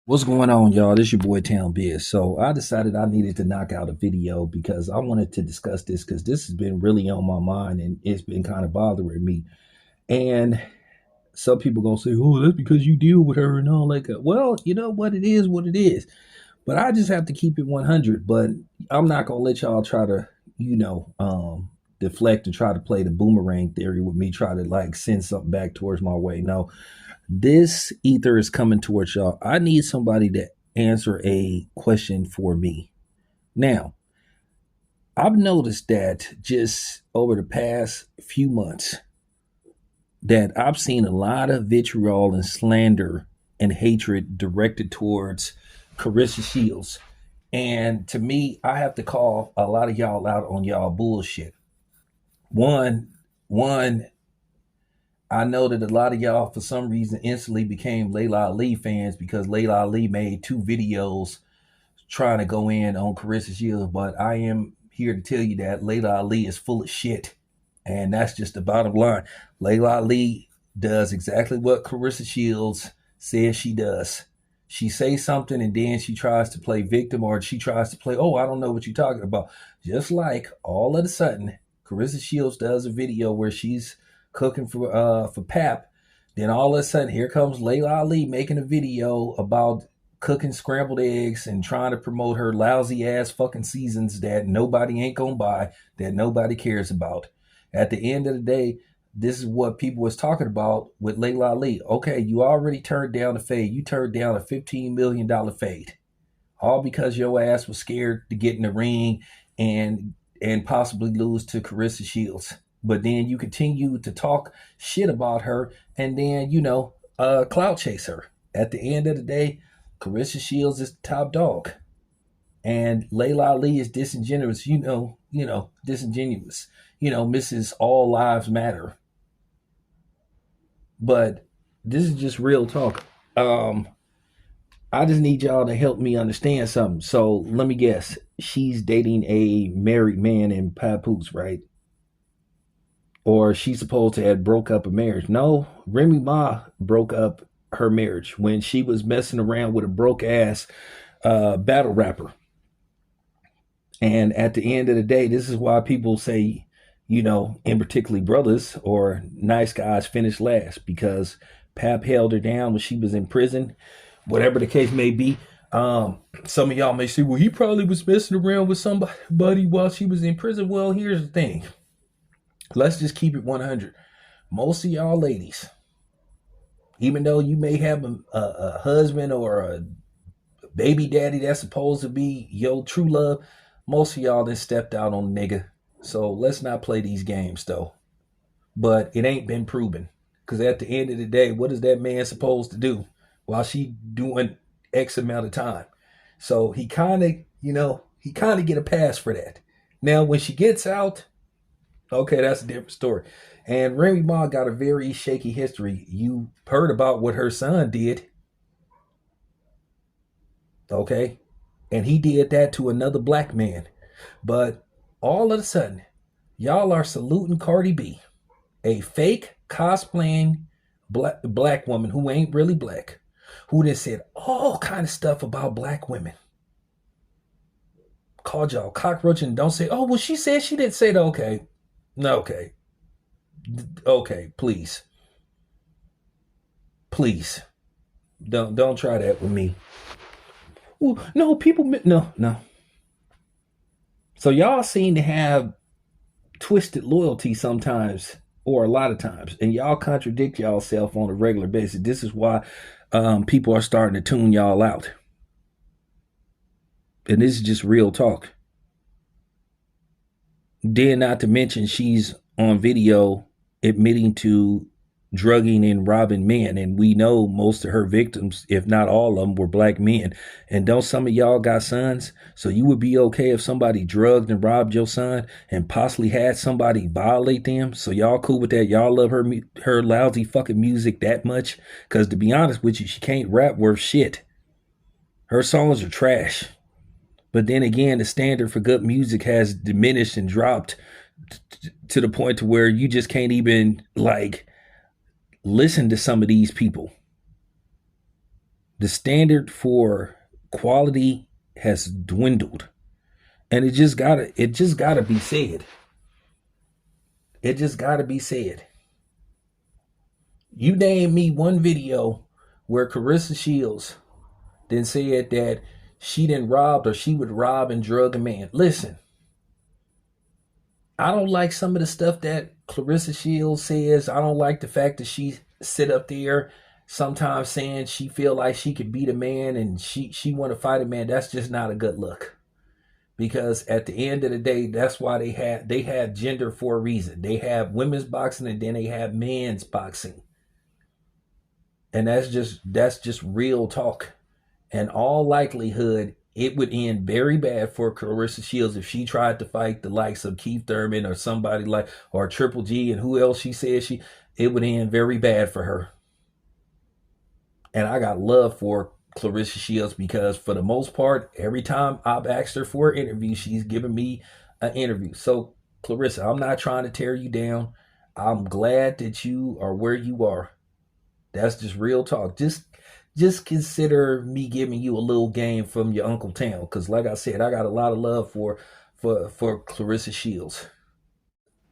What's going on, y'all? This your boy Town Biz. So I decided I needed to knock out a video because I wanted to discuss this because this has been really on my mind and it's been kind of bothering me. And some people gonna say, "Oh, that's because you deal with her and all like that." Well, you know what? It is what it is. But I just have to keep it 100. But I'm not gonna let y'all try to, you know, deflect and try to play the boomerang theory with me, try to like send something back towards my way. No, this ether is coming towards y'all. I need somebody to answer a question for me. Now, I've noticed that just over the past few months that I've seen a lot of vitriol and slander and hatred directed towards Carissa Shields. And to me, I have to call a lot of y'all out on y'all bullshit. One, I know that a lot of y'all, for some reason, instantly became Layla Ali fans because Layla Ali made two videos trying to go in on Carissa Shields. But I am here to tell you that Layla Ali is full of shit. And that's just the bottom line. Layla Ali does exactly what Carissa Shields says she does. She says something and then she tries to play victim, or she tries to play, oh, I don't know what you're talking about. Just like all of a sudden, Carissa Shields does a video where she's cooking for pap. Then all of a sudden, here comes Layla Ali making a video about cooking scrambled eggs and trying to promote her lousy ass fucking seasons that nobody ain't gonna buy, that nobody cares about. At the end of the day, this is what people was talking about with Layla Ali. Okay, you already turned down a fade. You turned down a $15 million fade. All because your ass was scared to get in the ring and possibly lose to Carissa Shields. But then you continue to talk shit about her and then, clout chase her. At the end of the day, Carissa Shields is the top dog. And Layla Ali is disingenuous, disingenuous. Mrs. All Lives Matter. But this is just real talk. I just need y'all to help me understand something. So let me guess. She's dating a married man in Papoose, right? Or she's supposed to have broke up a marriage. No, Remy Ma broke up her marriage when she was messing around with a broke ass battle rapper. And at the end of the day, this is why people say, in particularly brothers or nice guys finish last, because Pap held her down when she was in prison, whatever the case may be. Some of y'all may say, well, he probably was messing around with somebody while she was in prison. Well, here's the thing. Let's just keep it 100. Most of y'all ladies, even though you may have a husband or a baby daddy that's supposed to be your true love, most of y'all then stepped out on nigga. So let's not play these games though. But it ain't been proven. Because at the end of the day, what is that man supposed to do while she doing X amount of time? So he kind of get a pass for that. Now, when she gets out, okay, that's a different story. And Remy Ma got a very shaky history. You heard about what her son did. Okay. And he did that to another black man. But all of a sudden, y'all are saluting Cardi B, a fake cosplaying black woman who ain't really black, who then said all kind of stuff about black women. Called y'all cockroach and don't say, oh, well, she said she didn't say that. Okay. No, okay. Okay, please. Please. Don't try that with me. Well, no, people no. So y'all seem to have twisted loyalty sometimes, or a lot of times, and y'all contradict y'allself on a regular basis. This is why people are starting to tune y'all out. And this is just real talk. Then not to mention she's on video admitting to drugging and robbing men. And we know most of her victims, if not all of them, were black men. And don't some of y'all got sons? So you would be okay if somebody drugged and robbed your son and possibly had somebody violate them? So y'all cool with that? Y'all love her lousy fucking music that much? Because to be honest with you, she can't rap worth shit. Her songs are trash. But then again, the standard for good music has diminished and dropped to the point to where you just can't even listen to some of these people. The standard for quality has dwindled, and it just gotta be said. It just gotta be said. You name me one video where Carissa Shields then said that she didn't rob or she would rob and drug a man. Listen, I don't like some of the stuff that Clarissa Shields says. I don't like the fact that she sit up there sometimes saying she feel like she could beat a man and she want to fight a man. That's just not a good look. Because at the end of the day, that's why they have gender for a reason. They have women's boxing and then they have men's boxing. And that's just real talk. In all likelihood, it would end very bad for Clarissa Shields if she tried to fight the likes of Keith Thurman or somebody like or Triple G and who else she said she it would end very bad for her. And I got love for Clarissa Shields because for the most part, every time I've asked her for an interview, she's given me an interview. So Clarissa, I'm not trying to tear you down. I'm glad that you are where you are. That's just real talk. Just consider me giving you a little game from your Uncle Town. Cause like I said, I got a lot of love for Clarissa Shields.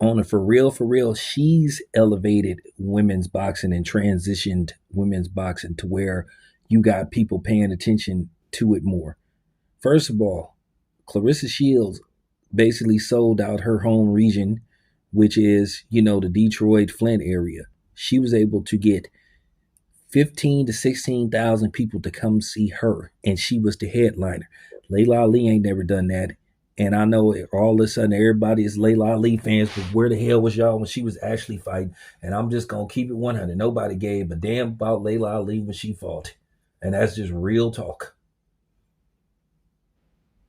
On a for real, she's elevated women's boxing and transitioned women's boxing to where you got people paying attention to it more. First of all, Clarissa Shields basically sold out her home region, which is, the Detroit Flint area. She was able to get 15 to 16,000 people to come see her, and she was the headliner. Layla Ali ain't never done that. And I know all of a sudden everybody is Layla Ali fans, but where the hell was y'all when she was actually fighting? And I'm just going to keep it 100. Nobody gave a damn about Layla Ali when she fought. And that's just real talk.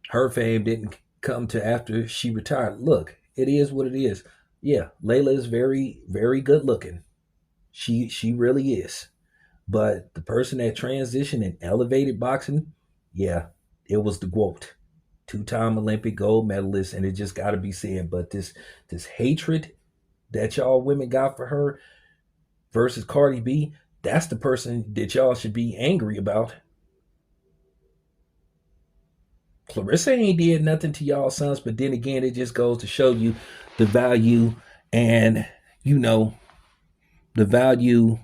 Her fame didn't come to after she retired. Look, it is what it is. Yeah, Layla is very, very good looking. She really is. But the person that transitioned and elevated boxing, yeah, it was the GOAT. Two-time Olympic gold medalist, and it just got to be said. But this hatred that y'all women got for her versus Cardi B, that's the person that y'all should be angry about. Clarissa ain't did nothing to y'all sons, but then again, it just goes to show you the value and the value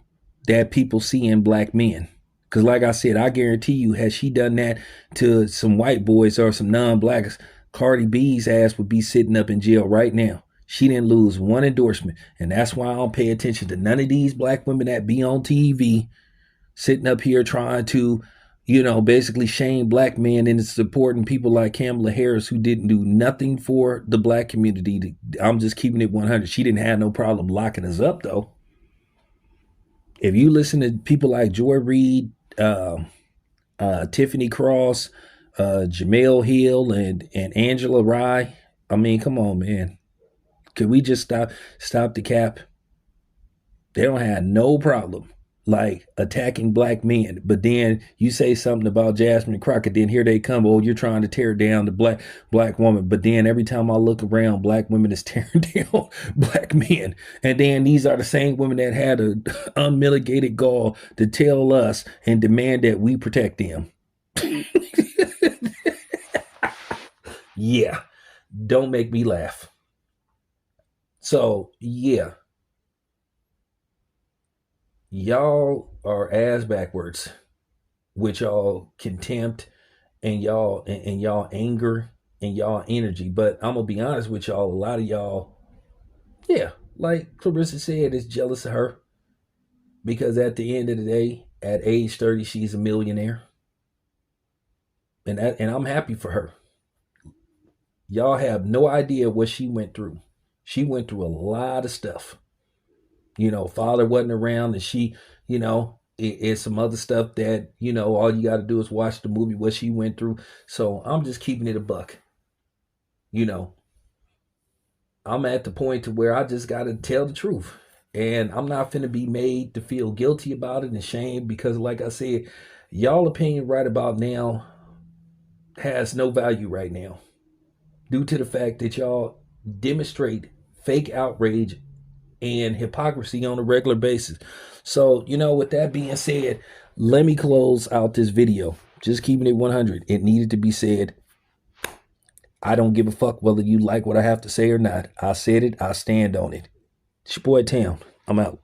that people see in black men. Because like I said, I guarantee you, had she done that to some white boys or some non-blacks, Cardi B's ass would be sitting up in jail right now. She didn't lose one endorsement. And that's why I don't pay attention to none of these black women that be on TV sitting up here trying to, basically shame black men into supporting people like Kamala Harris who didn't do nothing for the black community. I'm just keeping it 100. She didn't have no problem locking us up, though. If you listen to people like Joy Reid, Tiffany Cross, Jamel Hill, and Angela Rye, I mean, come on, man. Could we just stop the cap? They don't have no problem like attacking black men, but then you say something about Jasmine Crockett, then here they come. Oh, you're trying to tear down the black woman, but then every time I look around, black women is tearing down black men, and then these are the same women that had a unmitigated gall to tell us and demand that we protect them. Yeah, don't make me laugh. So yeah, y'all are ass backwards with y'all contempt and y'all anger and y'all energy. But I'm gonna be honest with y'all, a lot of y'all, yeah, like Clarissa said, is jealous of her because at the end of the day, at age 30, she's a millionaire. And I'm happy for her. Y'all have no idea what she went through. She went through a lot of stuff. Father wasn't around, and she, it's some other stuff that, all you got to do is watch the movie, what she went through. So I'm just keeping it a buck. I'm at the point to where I just got to tell the truth. And I'm not finna be made to feel guilty about it and shame because, like I said, y'all opinion right about now has no value right now due to the fact that y'all demonstrate fake outrage and hypocrisy on a regular basis. So, with that being said, Let me close out this video. Just keeping it 100. It needed to be said. I don't give a fuck whether you like what I have to say or not. I said it. I stand on it. It's your boy Tam. I'm out.